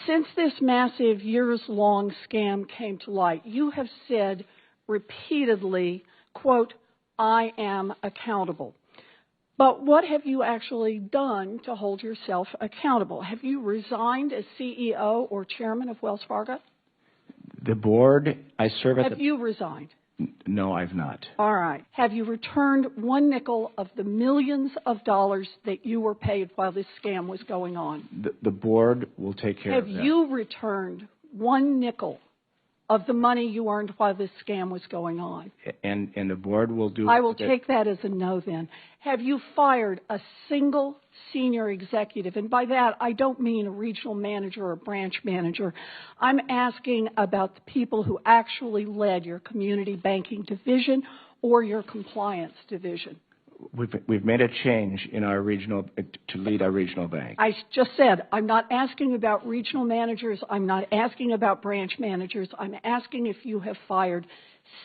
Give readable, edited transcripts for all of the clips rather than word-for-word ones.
Since this massive years-long scam came to light, you have said repeatedly, quote, "I am accountable." But what have you actually done to hold yourself accountable? Have you resigned as CEO or chairman of Wells Fargo? The board, I serve at Have you resigned? No, I've not. All right. Have you returned one nickel of the millions of dollars that you were paid while this scam was going on? The board will take care of that. Have you returned one nickel of the money you earned while this scam was going on? And the board will do... I will take that as a no then. Have you fired a single senior executive? And by that, I don't mean a regional manager or a branch manager. I'm asking about the people who actually led your community banking division or your compliance division. We've made a change in our regional to lead our regional bank. I just said I'm not asking about regional managers. I'm not asking about branch managers. I'm asking if you have fired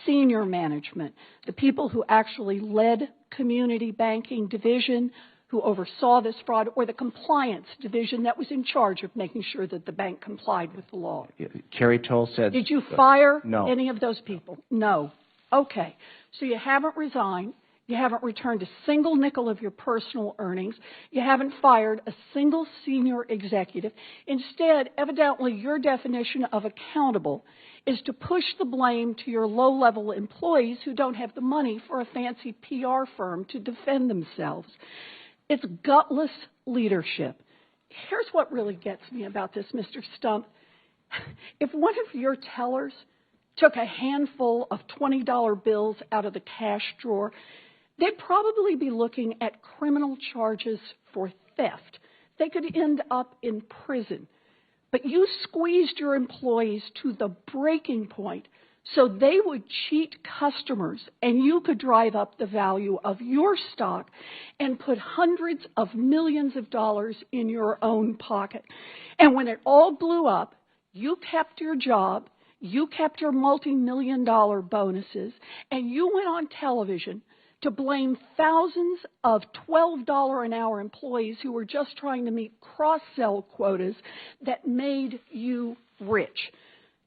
senior management, the people who actually led community banking division, who oversaw this fraud, or the compliance division that was in charge of making sure that the bank complied with the law. Carrie Toll said... Did you fire No. any of those people? No. Okay. So you haven't resigned. You haven't returned a single nickel of your personal earnings. You haven't fired a single senior executive. Instead, evidently, your definition of accountable is to push the blame to your low-level employees who don't have the money for a fancy PR firm to defend themselves. It's gutless leadership. Here's what really gets me about this, Mr. Stump. If one of your tellers took a handful of $20 bills out of the cash drawer, they'd probably be looking at criminal charges for theft. They could end up in prison. But you squeezed your employees to the breaking point so they would cheat customers and you could drive up the value of your stock and put hundreds of millions of dollars in your own pocket. And when it all blew up, you kept your job, you kept your multi-million-dollar bonuses, and you went on television to blame thousands of $12 an hour employees who were just trying to meet cross-sell quotas that made you rich.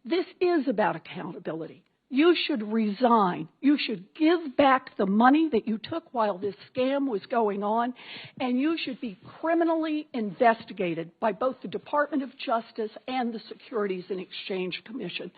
This is about accountability. You should resign. You should give back the money that you took while this scam was going on, and you should be criminally investigated by both the Department of Justice and the Securities and Exchange Commission.